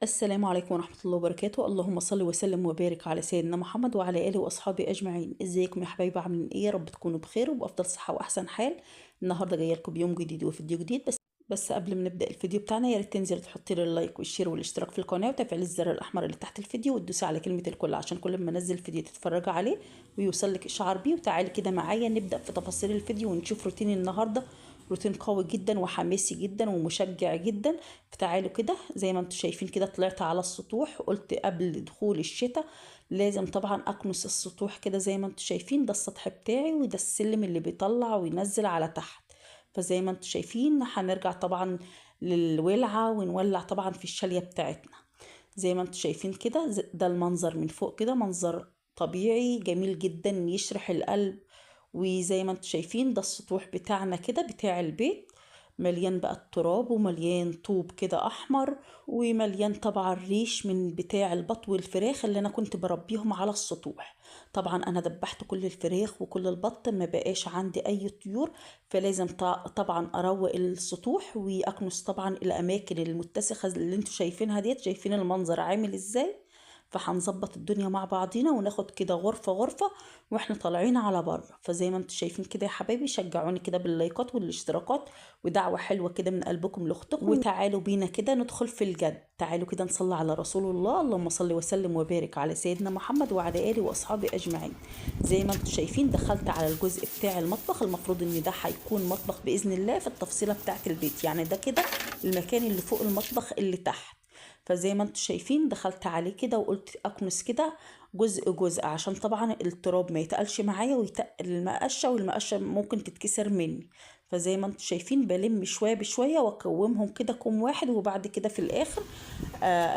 السلام عليكم ورحمة الله وبركاته. اللهم صل وسلم وبارك على سيدنا محمد وعلى آله وأصحابه أجمعين. ازيكم يا حبايبي؟ عاملين ايه؟ يا رب تكونوا بخير وبأفضل صحة وأحسن حال. النهاردة جاية لكم بيوم جديد وفيديو جديد. بس قبل ما نبدأ الفيديو بتاعنا يا ريت تنزل تحطي لي اللايك والشير والاشتراك في القناة وتفعيل الزر الأحمر اللي تحت الفيديو وتدوسي على كلمة الكل عشان كل ما انزل فيديو تتفرجي عليه ويوصل لك إشعار بيه. وتعالي كده معايا نبدأ في تفاصيل الفيديو ونشوف روتين النهاردة. روتين قوي جدا وحماسي جدا ومشجع جدا. فتعالوا كده زي ما انتم شايفين كده طلعت على السطوح. قلت قبل دخول الشتاء لازم طبعا اكنس السطوح كده زي ما انتم شايفين. ده السطح بتاعي وده السلم اللي بيطلع وينزل على تحت. فزي ما انتم شايفين هنرجع طبعا للولعة ونولع طبعا في الشالية بتاعتنا. زي ما انتم شايفين كده ده المنظر من فوق كده منظر طبيعي جميل جدا يشرح القلب. وزي ما انتم شايفين ده السطوح بتاعنا كده بتاع البيت مليان بقى التراب ومليان طوب كده احمر ومليان طبعا ريش من بتاع البط والفراخ اللي انا كنت بربيهم على السطوح. طبعا انا دبحت كل الفراخ وكل البط ما بقاش عندي اي طيور. فلازم طبعا اروق السطوح واكنس طبعا الاماكن المتسخه اللي انتوا شايفينها ديت. شايفين المنظر عامل ازاي؟ فهنظبط الدنيا مع بعضينا وناخد كده غرفة غرفة واحنا طالعين على بره. فزي ما انتم شايفين كده يا حبايبي شجعوني كده باللايكات والاشتراكات ودعوة حلوة كده من قلبكم لاختكم. وتعالوا بينا كده ندخل في الجد. تعالوا كده نصلي على رسول الله. اللهم صل وسلم وبارك على سيدنا محمد وعلى آله وأصحابه أجمعين. زي ما انتم شايفين دخلت على الجزء بتاع المطبخ. المفروض ان ده هيكون مطبخ بإذن الله في التفصيلة بتاعت البيت. يعني ده كده المكان اللي فوق المطبخ اللي تحت. فزي ما انتم شايفين دخلت عليه كده وقلت اكنس كده جزء جزء عشان طبعا التراب ما يتقلش معايا ويتقل المقشه والمقشه ممكن تتكسر مني. فزي ما انتم شايفين بلم شويه بشويه واكومهم كده كوم واحد وبعد كده في الاخر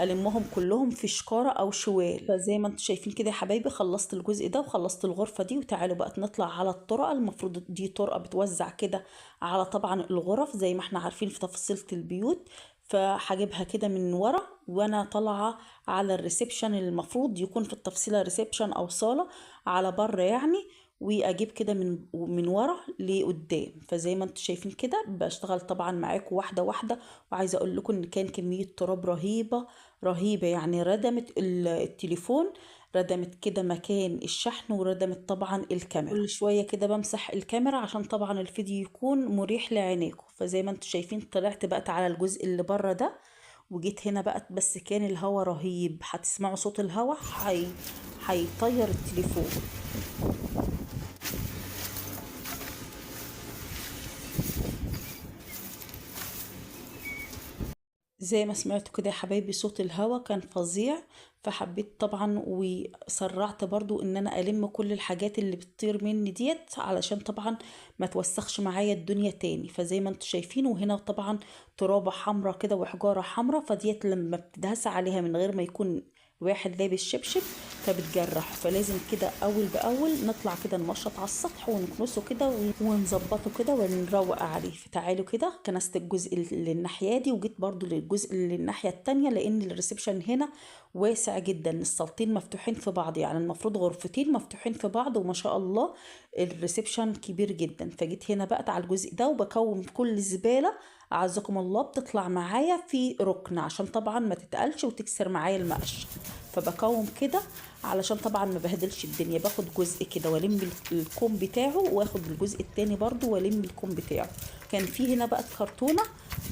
المهم كلهم في شكاره او شوال. فزي ما انتم شايفين كده يا حبايبي خلصت الجزء ده وخلصت الغرفه دي. وتعالوا بقى نطلع على الطرقه. المفروض دي طرقه بتوزع كده على طبعا الغرف زي ما احنا عارفين في تفاصيلة البيوت. فهجيبها كده من ورا وانا طالعه على الريسبشن. المفروض يكون في التفصيله ريسبشن او صاله على بره يعني. واجيب كده من ورا لقدام. فزي ما انتم شايفين كده بشتغل طبعا معاكم واحده واحده. وعايزه اقول لكم ان كان كميه تراب رهيبه رهيبه. يعني ردمت التليفون، ردمت كده مكان الشحن، وردمت طبعا الكاميرا. كل شويه كده بمسح الكاميرا عشان طبعا الفيديو يكون مريح لعينيكم. فزي ما انتم شايفين طلعت بقت على الجزء اللي بره ده وجيت هنا بقى. بس كان الهوا رهيب. هتسمعوا صوت الهوا هيطير التليفون. زي ما سمعتوا كده يا حبايبي صوت الهوا كان فظيع. فحبيت طبعا وسرعت برضو ان انا الم كل الحاجات اللي بتطير مني ديت علشان طبعا ما توسخش معايا الدنيا تاني. فزي ما انتم شايفين وهنا طبعا ترابة حمرا كده وحجارة حمرا. فديت لما بتدهس عليها من غير ما يكون واحد لابس شبشب فبتجرح. فلازم كده اول باول نطلع كده نمشط على السطح ونكنسه كده ونظبطه كده ونروق عليه. فتعالوا كده كنست الجزء اللي الناحيه دي وجيت برضو للجزء اللي الناحيه التانية لان الريسبشن هنا واسع جدا. الصالتين مفتوحين في بعض يعني المفروض غرفتين مفتوحين في بعض وما شاء الله الريسبشن كبير جدا. فجيت هنا بقى على الجزء ده وبكوم كل الزباله اعزكم الله بتطلع معايا في ركن عشان طبعا ما تتقلش وتكسر معايا المقش. فبكوم كده علشان طبعا ما بهدلش الدنيا. باخد جزء كده والم الكوم بتاعه واخد الجزء التاني برضو والم الكوم بتاعه. كان في هنا بقى كرتونه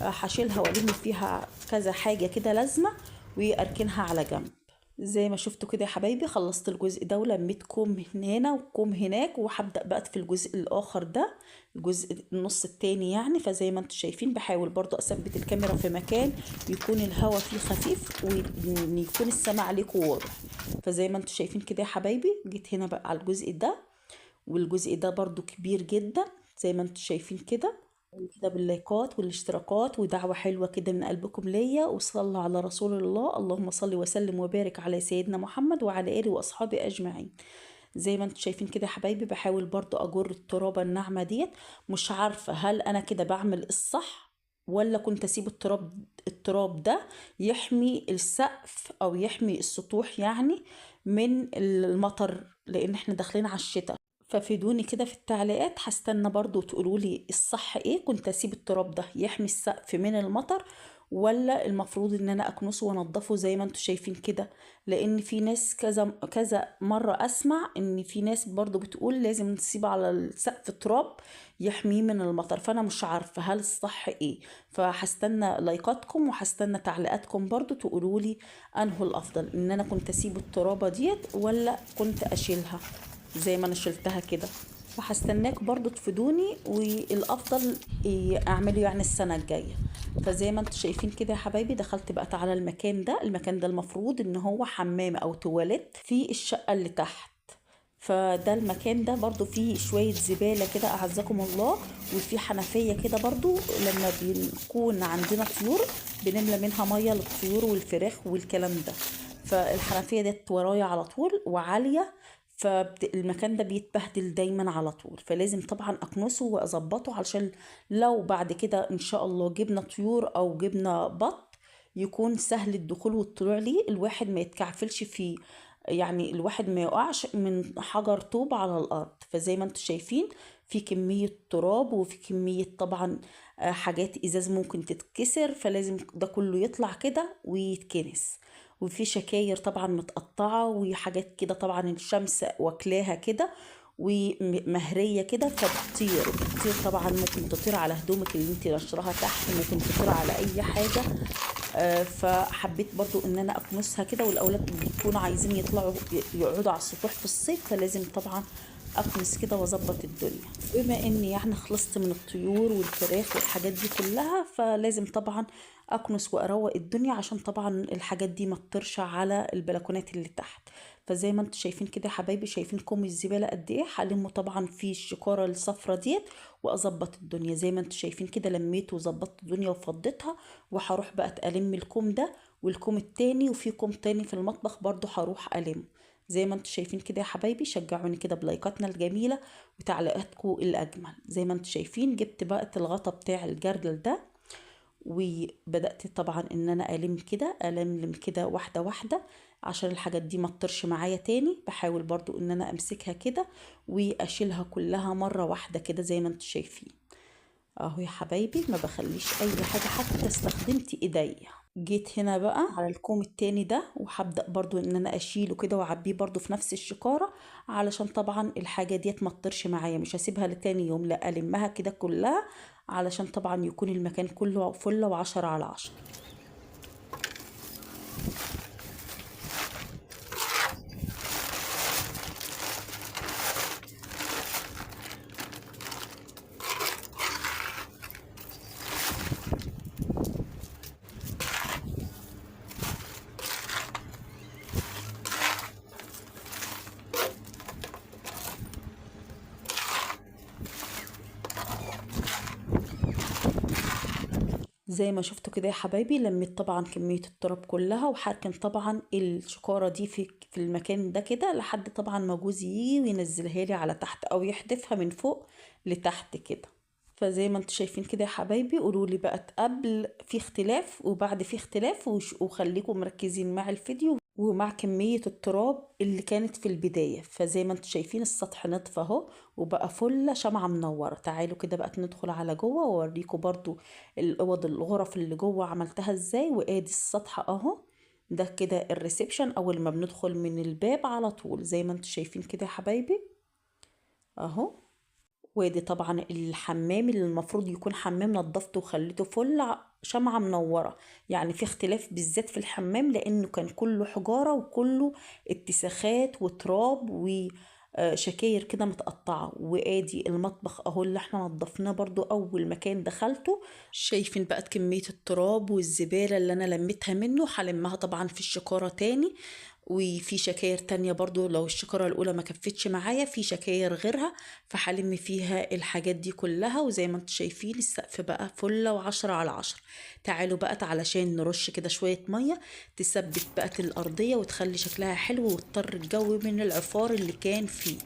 هشيلها والم فيها كذا حاجه كده لازمه واركنها على جنب. زي ما شفتوا كده يا حبايبي خلصت الجزء ده ولميت كوم هنا وكوم هناك وهبدأ بقى في الجزء الآخر ده الجزء النص التاني يعني. فزي ما انتم شايفين بحاول برضو أثبت الكاميرا في مكان يكون الهواء فيه خفيف ويكون السماء عليكم واضح. فزي ما انتم شايفين كده يا حبايبي جيت هنا بقى على الجزء ده. والجزء ده برضو كبير جدا زي ما انتم شايفين كده. كده باللايكات والاشتراكات ودعوة حلوة كده من قلبكم ليا وصلوا على رسول الله. اللهم صل وسلم وبارك على سيدنا محمد وعلى آله وأصحابه أجمعين. زي ما انتم شايفين كده يا حبايبي بحاول برضو أجر الترابة الناعمة ديت. مش عارفة هل أنا كده بعمل الصح ولا كنت أسيب التراب ده يحمي السقف أو يحمي السطوح يعني من المطر لأن احنا داخلين على الشتاء. ففيدوني كده في التعليقات. هستنى برضو تقولوا لي الصح ايه. كنت اسيب التراب ده يحمي السقف من المطر ولا المفروض ان انا اكنسه وانضفه زي ما انتوا شايفين كده؟ لان في ناس كذا كذا مرة اسمع ان في ناس برضو بتقول لازم نسيبه على السقف تراب يحميه من المطر. فانا مش عارفة هل الصح ايه، فهستنى لايكاتكم وهستنى تعليقاتكم برضو تقولولي انه الافضل ان انا كنت اسيب الترابة ديت ولا كنت اشيلها زي ما انا شلتها كده. وهستناك برضو تفيدوني، والافضل اعمله يعني السنة الجاية. فزي ما انتوا شايفين كده يا حبايبي، دخلت بقى على المكان ده. المكان ده المفروض ان هو حمام او تواليت في الشقة اللي تحت. فده المكان ده برضو فيه شوية زبالة كده أعزكم الله، وفي حنفية كده برضو لما بنكون عندنا طيور بنملى منها مية للطيور والفراخ والكلام ده. فالحنفية ديت ورايا على طول وعالية، فالمكان ده بيتبهدل دايما على طول. فلازم طبعا أكنسه وأظبطه علشان لو بعد كده إن شاء الله جبنا طيور أو جبنا بط يكون سهل الدخول والطلوع ليه، الواحد ما يتكعفلش فيه، يعني الواحد ما يقعش من حجر طوب على الأرض. فزي ما انتوا شايفين في كمية تراب وفي كمية طبعا حاجات إزاز ممكن تتكسر، فلازم ده كله يطلع كده ويتكنس. وفي شكاير طبعا متقطعة وحاجات كده طبعا الشمس واكلاها كده ومهرية كده، بتطير طبعا، ممكن تطير على هدومك اللي انت نشرها تحت، ممكن تطير على اي حاجة. فحبيت برضو ان انا اكنسها كده، والاولاد بيكونوا عايزين يطلعوا يقعدوا على السطوح في الصيف، فلازم طبعا اكنس كده واظبط الدنيا. بما اني يعني خلصت من الطيور والفراخ والحاجات دي كلها، فلازم طبعا اكنس واروق الدنيا عشان طبعا الحاجات دي ما تطرش على البلكونات اللي تحت. فزي ما انتم شايفين كده يا حبايبي، شايفين كوم الزباله قد ايه، هلمه طبعا في الشكاره الصفرة ديت واظبط الدنيا. زي ما انتم شايفين كده لميت وظبطت الدنيا وفضيتها، وهروح بقى الم الكوم ده والكوم التاني، وفي كوم تاني في المطبخ برضو هروح الم. زي ما انتم شايفين كده يا حبايبي، شجعوني كده بلايكاتنا الجميله وتعليقاتكم الاجمل. زي ما انتم شايفين جبت بقى الغطا بتاع الجردل ده، وبدأت طبعا ان انا ألم كده واحدة واحدة عشان الحاجات دي ما تطرش معايا تاني. بحاول برضو ان انا امسكها كده واشيلها كلها مرة واحدة كده زي ما انتم شايفين اهو يا حبايبي. ما بخليش اي حاجة حتى استخدمت ايديا. جيت هنا بقى على الكوم التاني ده، وهبدأ برضو ان انا اشيله كده واعبيه برضو في نفس الشكارة، علشان طبعا الحاجة ديت ما تطرش معايا. مش هسيبها لتاني يوم، لا المها كده كلها علشان طبعا يكون المكان كله فلة وعشرة على عشرة. زي ما شفتوا كده يا حبايبي، لميت طبعا كمية التراب كلها، وحركن طبعا الشكارة دي في المكان ده كده لحد طبعا ما جوزي يجي وينزلها لي على تحت او يحدفها من فوق لتحت كده. فزي ما انتوا شايفين كده يا حبايبي، قولوا لي بقى قبل في اختلاف وبعد في اختلاف، وخليكم مركزين مع الفيديو ومع كمية التراب اللي كانت في البداية. فزي ما انتوا شايفين السطح نطفى اهو وبقى فل شمعة منورة. تعالوا كده بقى ندخل على جوه واوريكم برضو الاوض الغرف اللي جوه عملتها ازاي. وادي السطح اهو، ده كده الريسبشن اول ما بندخل من الباب على طول. زي ما انتوا شايفين كده يا حبايبي اهو. وادي طبعا الحمام اللي المفروض يكون حمام نضفته وخليته فل شمعة منورة. يعني في اختلاف بالذات في الحمام لانه كان كله حجارة وكله اتساخات وتراب وشكاير كده متقطعة. وادي المطبخ اهو اللي احنا نضفناه برضو اول مكان دخلته. شايفين بقى كمية التراب والزبالة اللي انا لميتها منه، هلمها طبعا في الشكارة تاني. وفي شكاير تانية برضو لو الشكارة الأولى ما كفتش معايا، في شكاير غيرها فحلم فيها الحاجات دي كلها. وزي ما انتم شايفين السقف بقى فلة وعشرة على عشرة. تعالوا بقى علشان نرش كده شوية مية تثبت بقى الأرضية وتخلي شكلها حلو وتطر الجو من العفار اللي كان فيه.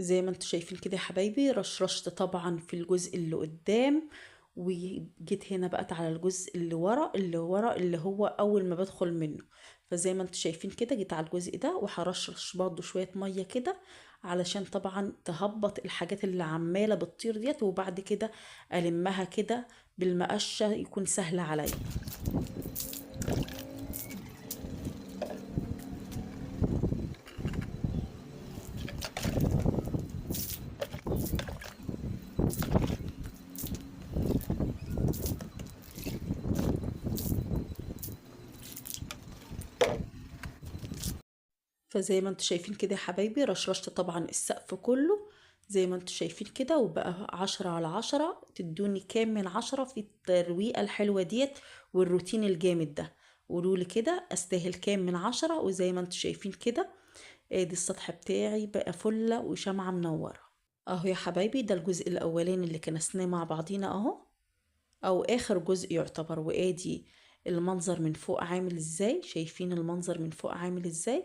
زي ما انتم شايفين كده يا حبايبي، رشرشت طبعا في الجزء اللي قدام وجيت هنا بقت على الجزء اللي هو اول ما بدخل منه. فزي ما انتم شايفين كده جيت على الجزء ده وهرشش برضو شوية مية كده علشان طبعا تهبط الحاجات اللي عمالة بتطير ديت، وبعد كده ألمها كده بالمقشة يكون سهل عليا. فزي ما انتم شايفين كده يا حبايبي رشرشت طبعا السقف كله زي ما انتم شايفين كده، وبقى 10/10. تدوني كام من 10 في الترويقة الحلوة ديت والروتين الجامد ده؟ قولولي كده استاهل كام من 10. وزي ما انتم شايفين كده ادي السطح بتاعي بقى فلة وشمعة منورة اهو يا حبايبي. ده الجزء الاولاني اللي كنسناه مع بعضينا اهو، او اخر جزء يعتبر. وادي المنظر من فوق عامل ازاي، شايفين المنظر من فوق عامل ازاي؟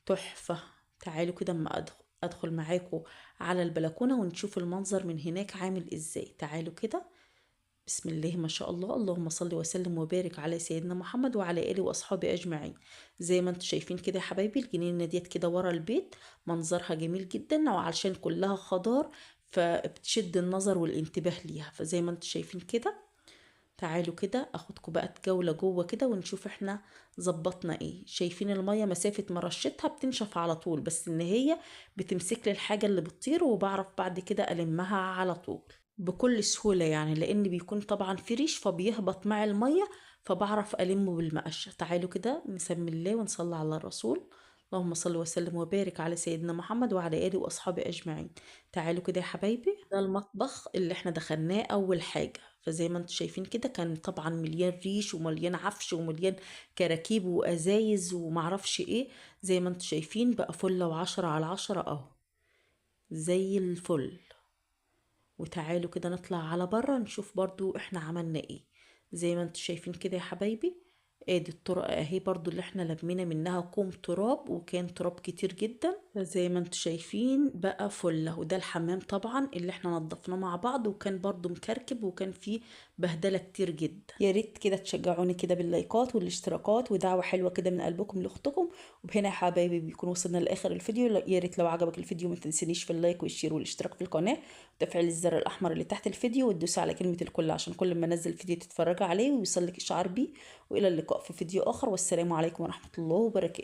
تحفة. تعالوا كده اما ادخل معاكم على البلكونة ونشوف المنظر من هناك عامل ازاي. تعالوا كده. بسم الله ما شاء الله، اللهم صل وسلم وبارك على سيدنا محمد وعلى اله واصحابه اجمعين. زي ما انتم شايفين كده يا حبايبي الجنينه ديت كده ورا البيت منظرها جميل جدا، وعلشان كلها خضار فبتشد النظر والانتباه ليها. فزي ما انتم شايفين كده تعالوا كده اخدكم بقى جولة جوه كده ونشوف احنا ظبطنا ايه. شايفين المية مسافة ما رشتها بتنشف على طول، بس ان هي بتمسك لي الحاجة اللي بتطير وبعرف بعد كده ألمها على طول بكل سهولة، يعني لان بيكون طبعا في ريش فبيهبط مع المية فبعرف ألمه بالمقشة. تعالوا كده نسمي الله ونصلي على الرسول. اللهم صل وسلم وبارك على سيدنا محمد وعلى آله وأصحابه أجمعين. تعالوا كده يا حبايبي، ده المطبخ اللي احنا دخلناه أول حاجة. فزي ما انتم شايفين كده كان طبعا مليان ريش ومليان عفش ومليان كراكيب وأزايز ومعرفش ايه. زي ما انتم شايفين بقى فلة و10/10 اهو زي الفل. وتعالوا كده نطلع على برا نشوف برضو احنا عملنا ايه. زي ما انتم شايفين كده يا حبايبي ادي الطرق اهي برضو اللي احنا لمينا منها كوم تراب، وكان تراب كتير جدا. زي ما انتم شايفين بقى فله. وده الحمام طبعا اللي احنا نضفناه مع بعض، وكان برضو مكركب وكان فيه بهدلة كتير جدا. يا ريت كده تشجعوني كده باللايكات والاشتراكات ودعوة حلوة كده من قلبكم لاختكم. وبهنا يا حبايبي بيكون وصلنا لاخر الفيديو. يا ريت لو عجبك الفيديو ما تنسينيش في اللايك والشير والاشتراك في القناة وتفعيل الزر الاحمر اللي تحت الفيديو، وتدوسي على كلمة الكل عشان كل ما انزل فيديو تتفرجي عليه ويوصلك اشعار بيه. والى اللقاء في فيديو اخر، والسلام عليكم ورحمة الله وبركاته.